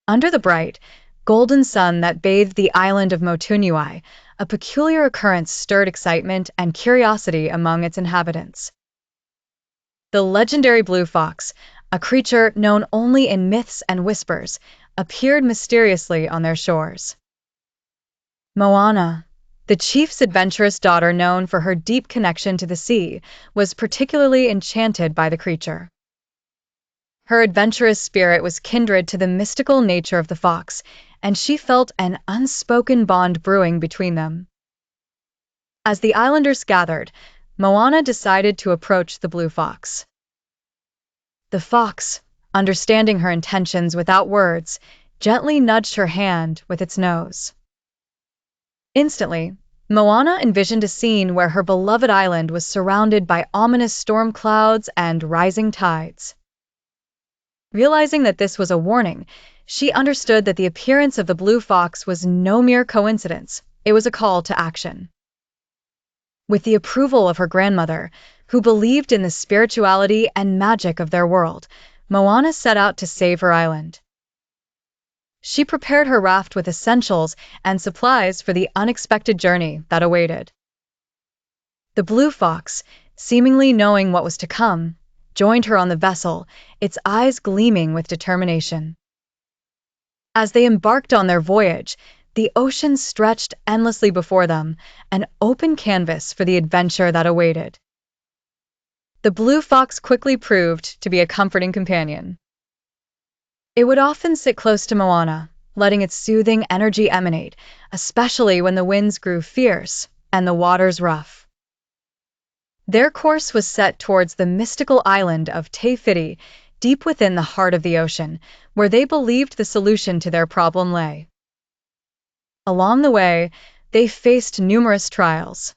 Under the bright, golden sun that bathed the island of Motunui, a peculiar occurrence stirred excitement and curiosity among its inhabitants. The legendary blue fox, a creature known only in myths and whispers, appeared mysteriously on their shores. Moana, the chief's adventurous daughter known for her deep connection to the sea, was particularly enchanted by the creature. Her adventurous spirit was kindred to the mystical nature of the fox, and she felt an unspoken bond brewing between them. As the islanders gathered, Moana decided to approach the blue fox. The fox, understanding her intentions without words, gently nudged her hand with its nose. Instantly, Moana envisioned a scene where her beloved island was surrounded by ominous storm clouds and rising tides. Realizing that this was a warning, she understood that the appearance of the blue fox was no mere coincidence, it was a call to action. With the approval of her grandmother, who believed in the spirituality and magic of their world, Moana set out to save her island. She prepared her raft with essentials and supplies for the unexpected journey that awaited. The blue fox, seemingly knowing what was to come, joined her on the vessel, its eyes gleaming with determination. As they embarked on their voyage, the ocean stretched endlessly before them, an open canvas for the adventure that awaited. The blue fox quickly proved to be a comforting companion. It would often sit close to Moana, letting its soothing energy emanate, especially when the winds grew fierce and the waters rough. Their course was set towards the mystical island of Te Whiti, deep within the heart of the ocean, where they believed the solution to their problem lay. Along the way, they faced numerous trials.